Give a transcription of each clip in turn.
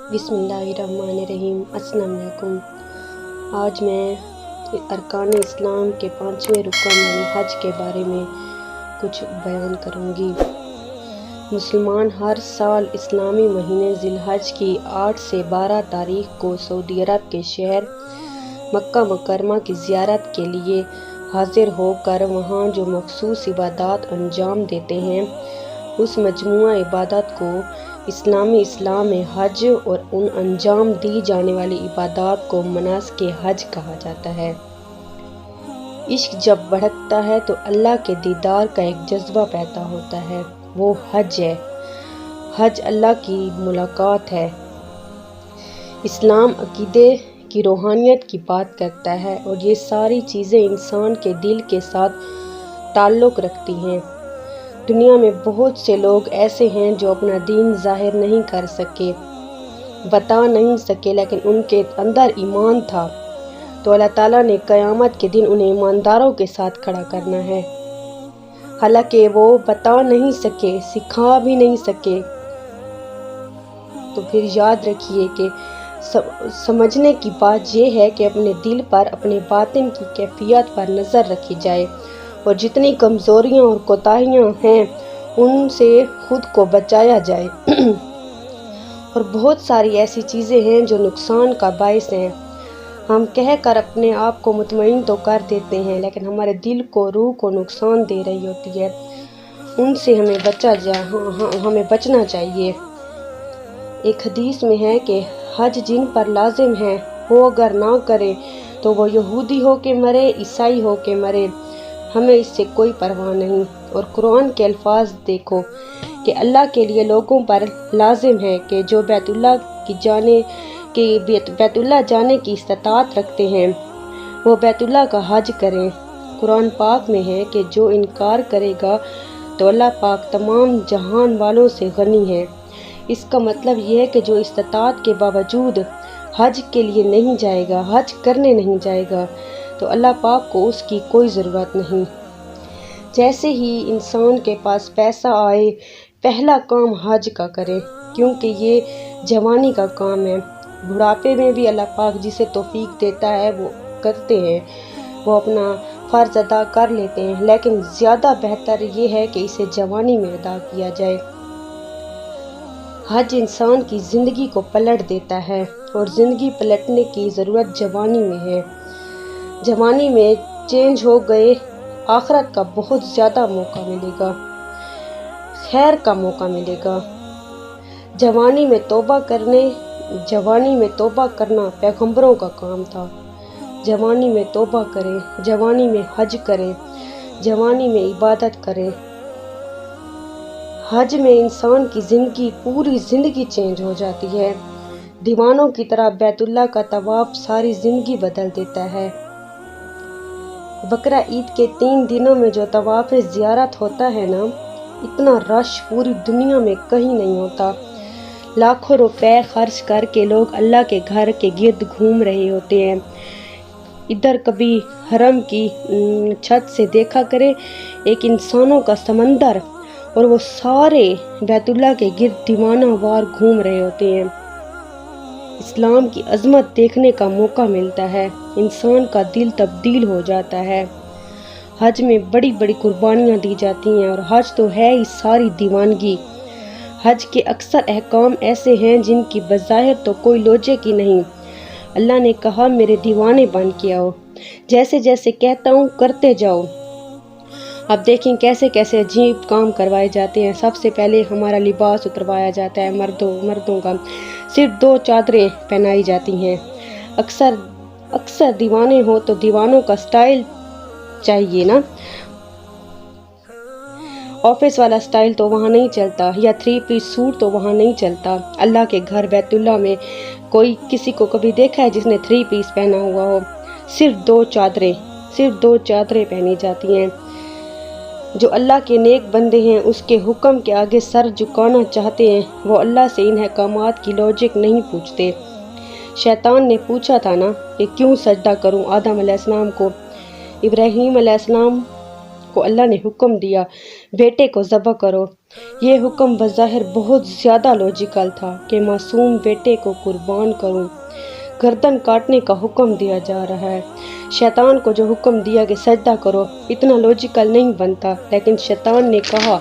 بسم اللہ الرحمن الرحیم۔ السلام علیکم۔ آج میں ارکان اسلام کے 5ویں رکن یعنی حج کے بارے میں کچھ بیان کروں گی۔ مسلمان ہر سال اسلامی مہینے ذی الحج کی 8 سے 12 تاریخ کو سعودی عرب کے شہر مکہ مکرمہ کی زیارت کے لیے حاضر ہو کر وہاں جو مخصوص عبادات انجام دیتے ہیں، اس مجموعہ عبادات کو اسلامی اصطلاح میں حج اور ان انجام دی جانے والی عبادات کو مناسک حج کہا جاتا ہے۔ عشق جب بڑھتا ہے تو اللہ کے دیدار کا ایک جذبہ پیدا ہوتا ہے، وہ حج ہے۔ حج اللہ کی ملاقات ہے۔ اسلام عقیدے کی روحانیت کی بات کرتا ہے اور یہ ساری چیزیں انسان کے دل کے ساتھ تعلق رکھتی ہیں۔ دنیا میں بہت سے لوگ ایسے ہیں جو اپنا دین ظاہر نہیں کر سکے، بتا نہیں سکے، لیکن ان کے اندر ایمان تھا، تو اللہ تعالیٰ نے قیامت کے دن انہیں ایمانداروں کے ساتھ کھڑا کرنا ہے۔ حالانکہ وہ بتا نہیں سکے، سکھا بھی نہیں سکے، تو پھر یاد رکھیے کہ سمجھنے کی بات یہ ہے کہ اپنے دل پر، اپنے باطن کی کیفیت پر نظر رکھی جائے اور جتنی کمزوریاں اور کوتاہیاں ہیں ان سے خود کو بچایا جائے۔ اور بہت ساری ایسی چیزیں ہیں جو نقصان کا باعث ہیں۔ ہم کہہ کر اپنے آپ کو مطمئن تو کر دیتے ہیں، لیکن ہمارے دل کو، روح کو نقصان دے رہی ہوتی ہے، ان سے ہمیں بچنا چاہیے۔ ایک حدیث میں ہے کہ حج جن پر لازم ہے وہ اگر نہ کرے تو وہ یہودی ہو کے مرے، عیسائی ہو کے مرے، ہمیں اس سے کوئی پرواہ نہیں۔ اور قرآن کے الفاظ دیکھو کہ اللہ کے لیے لوگوں پر لازم ہے کہ جو بیت اللہ جانے کی استطاعت رکھتے ہیں وہ بیت اللہ کا حج کریں۔ قرآن پاک میں ہے کہ جو انکار کرے گا تو اللہ پاک تمام جہان والوں سے غنی ہے۔ اس کا مطلب یہ ہے کہ جو استطاعت کے باوجود حج کے لیے نہیں جائے گا، حج کرنے نہیں جائے گا، تو اللہ پاک کو اس کی کوئی ضرورت نہیں۔ جیسے ہی انسان کے پاس پیسہ آئے، پہلا کام حج کا کرے، کیونکہ یہ جوانی کا کام ہے۔ بڑھاپے میں بھی اللہ پاک جسے توفیق دیتا ہے وہ کرتے ہیں، وہ اپنا فرض ادا کر لیتے ہیں، لیکن زیادہ بہتر یہ ہے کہ اسے جوانی میں ادا کیا جائے۔ حج انسان کی زندگی کو پلٹ دیتا ہے اور زندگی پلٹنے کی ضرورت جوانی میں ہے۔ جوانی میں چینج ہو گئے، آخرت کا بہت زیادہ موقع ملے گا، خیر کا موقع ملے گا۔ جوانی میں توبہ کرنا پیغمبروں کا کام تھا۔ جوانی میں توبہ کریں، جوانی میں حج کریں، جوانی میں عبادت کریں۔ حج میں انسان کی زندگی، پوری زندگی چینج ہو جاتی ہے۔ دیوانوں کی طرح بیت اللہ کا طواف ساری زندگی بدل دیتا ہے۔ بقرہ عید کے 3 دنوں میں جو طواف زیارت ہوتا ہے نا، اتنا رش پوری دنیا میں کہیں نہیں ہوتا۔ لاکھوں روپے خرچ کر کے لوگ اللہ کے گھر کے گرد گھوم رہے ہوتے ہیں۔ ادھر کبھی حرم کی چھت سے دیکھا کرے ایک انسانوں کا سمندر، اور وہ سارے بیت اللہ کے گرد دیوانہ وار گھوم رہے ہوتے ہیں۔ اسلام کی عظمت دیکھنے کا موقع ملتا ہے، انسان کا دل تبدیل ہو جاتا ہے۔ حج میں بڑی بڑی قربانیاں دی جاتی ہیں، اور حج تو ہے ہی ساری دیوانگی۔ حج کے اکثر احکام ایسے ہیں جن کی بظاہر تو کوئی لوجک ہی نہیں۔ اللہ نے کہا میرے دیوانے بن کے آؤ، جیسے جیسے کہتا ہوں کرتے جاؤ۔ اب دیکھیں کیسے کیسے عجیب کام کروائے جاتے ہیں۔ سب سے پہلے ہمارا لباس اتروایا جاتا ہے، مردوں کا صرف 2 چادریں پہنائی جاتی ہیں۔ اکثر دیوانے ہو تو دیوانوں کا سٹائل چاہیے نا، آفس والا سٹائل تو وہاں نہیں چلتا، یا 3 پیس سوٹ تو وہاں نہیں چلتا۔ اللہ کے گھر بیت اللہ میں کوئی کسی کو کبھی دیکھا ہے جس نے 3 پیس پہنا ہوا ہو؟ صرف 2 چادریں پہنی جاتی ہیں۔ جو اللہ کے نیک بندے ہیں، اس کے حکم کے آگے سر جھکانا چاہتے ہیں، وہ اللہ سے ان احکامات کی لوجک نہیں پوچھتے۔ شیطان نے پوچھا تھا نا کہ کیوں سجدہ کروں آدم علیہ السلام کو؟ ابراہیم علیہ السلام کو اللہ نے حکم دیا بیٹے کو ذبح کرو، یہ حکم بظاہر بہت زیادہ لاجیکل تھا کہ معصوم بیٹے کو قربان کروں، گردن کاٹنے کا حکم دیا جا رہا ہے۔ شیطان کو جو حکم دیا کہ سجدہ کرو، اتنا لاجیکل نہیں بنتا، لیکن شیطان نے کہا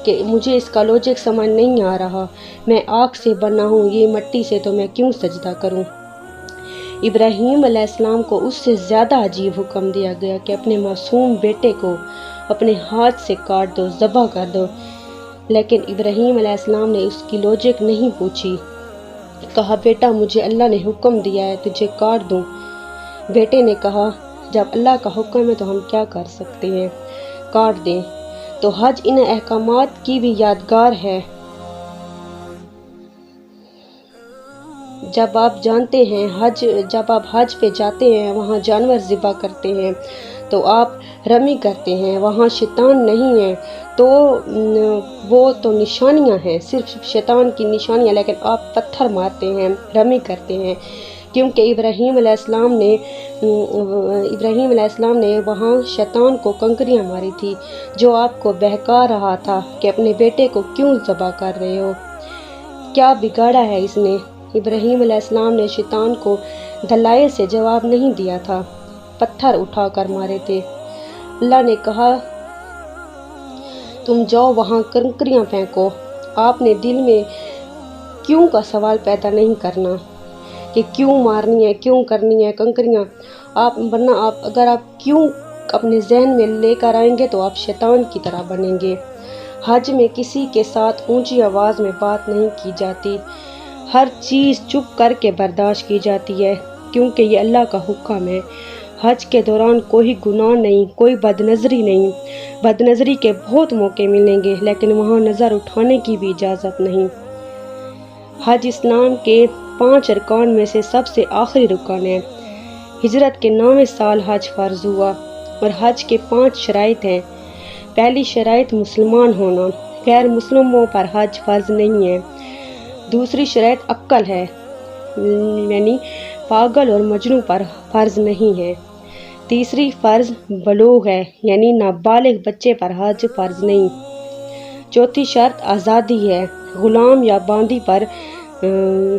کہ مجھے اس کا لاجک سمجھ نہیں آ رہا، میں آگ سے بنا ہوں، یہ مٹی سے، تو میں کیوں سجدہ کروں؟ ابراہیم علیہ السلام کو اس سے زیادہ عجیب حکم دیا گیا کہ اپنے معصوم بیٹے کو اپنے ہاتھ سے کاٹ دو، ذبح کر دو، لیکن ابراہیم علیہ السلام نے اس کی لاجک نہیں پوچھی۔ کہا بیٹا مجھے اللہ نے حکم دیا ہے تجھے کاٹ دوں۔ بیٹے نے کہا جب اللہ کا حکم ہے تو ہم کیا کر سکتے ہیں، کاٹ دیں۔ تو حج ان احکامات کی بھی یادگار ہے۔ جب آپ جانتے ہیں جب آپ حج پہ جاتے ہیں، وہاں جانور ذبح کرتے ہیں تو آپ رمی کرتے ہیں، وہاں شیطان نہیں ہے، تو وہ تو نشانیاں ہیں، صرف شیطان کی نشانیاں، لیکن آپ پتھر مارتے ہیں، رمی کرتے ہیں، کیونکہ ابراہیم علیہ السلام نے وہاں شیطان کو کنکریاں ماری تھی، جو آپ کو بہکا رہا تھا کہ اپنے بیٹے کو کیوں ذبح کر رہے ہو، کیا بگاڑا ہے اس نے۔ ابراہیم علیہ السلام نے شیطان کو دلائل سے جواب نہیں دیا تھا، پتھر اٹھا کر مارے تھے۔ اللہ نے کہا تم جاؤ وہاں کنکریاں پھینکو۔ آپ نے دل میں کیوں کا سوال پیدا نہیں کرنا کہ کیوں مارنی ہے، کیوں کرنی ہے کنکریاں، اگر آپ کیوں اپنے ذہن میں لے کر آئیں گے تو آپ شیطان کی طرح بنیں گے۔ حج میں کسی کے ساتھ اونچی آواز میں بات نہیں کی جاتی، ہر چیز چپ کر کے برداشت کی جاتی ہے، کیونکہ یہ اللہ کا حکم ہے۔ حج کے دوران کوئی گناہ نہیں، کوئی بدنظری نہیں۔ بدنظری کے بہت موقع ملیں گے، لیکن وہاں نظر اٹھانے کی بھی اجازت نہیں۔ حج اسلام کے 5 ارکان میں سے سب سے آخری رکن ہے۔ ہجرت کے 9ویں سال حج فرض ہوا، اور حج کے 5 شرائط ہیں۔ پہلی شرائط مسلمان ہونا، غیر مسلموں پر حج فرض نہیں ہے۔ دوسری شرائط عقل ہے، یعنی پاگل اور مجنون پر فرض نہیں ہے۔ تیسری فرض بلوغ ہے، یعنی نابالغ بچے پر حج فرض نہیں۔ چوتھی شرط آزادی ہے، غلام یا باندی پر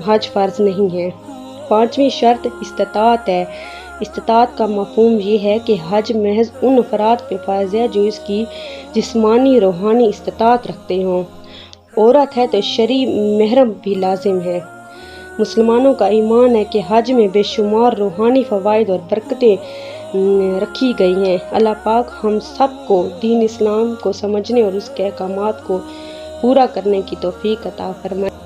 حج فرض نہیں ہے۔ 5ویں شرط استطاعت ہے۔ استطاعت کا مفہوم یہ ہے کہ حج محض ان افراد پہ فرض ہے جو اس کی جسمانی روحانی استطاعت رکھتے ہوں، عورت ہے تو شرعی محرم بھی لازم ہے۔ مسلمانوں کا ایمان ہے کہ حج میں بے شمار روحانی فوائد اور برکتیں رکھی گئی ہیں۔ اللہ پاک ہم سب کو دین اسلام کو سمجھنے اور اس کے احکامات کو پورا کرنے کی توفیق عطا فرمائے۔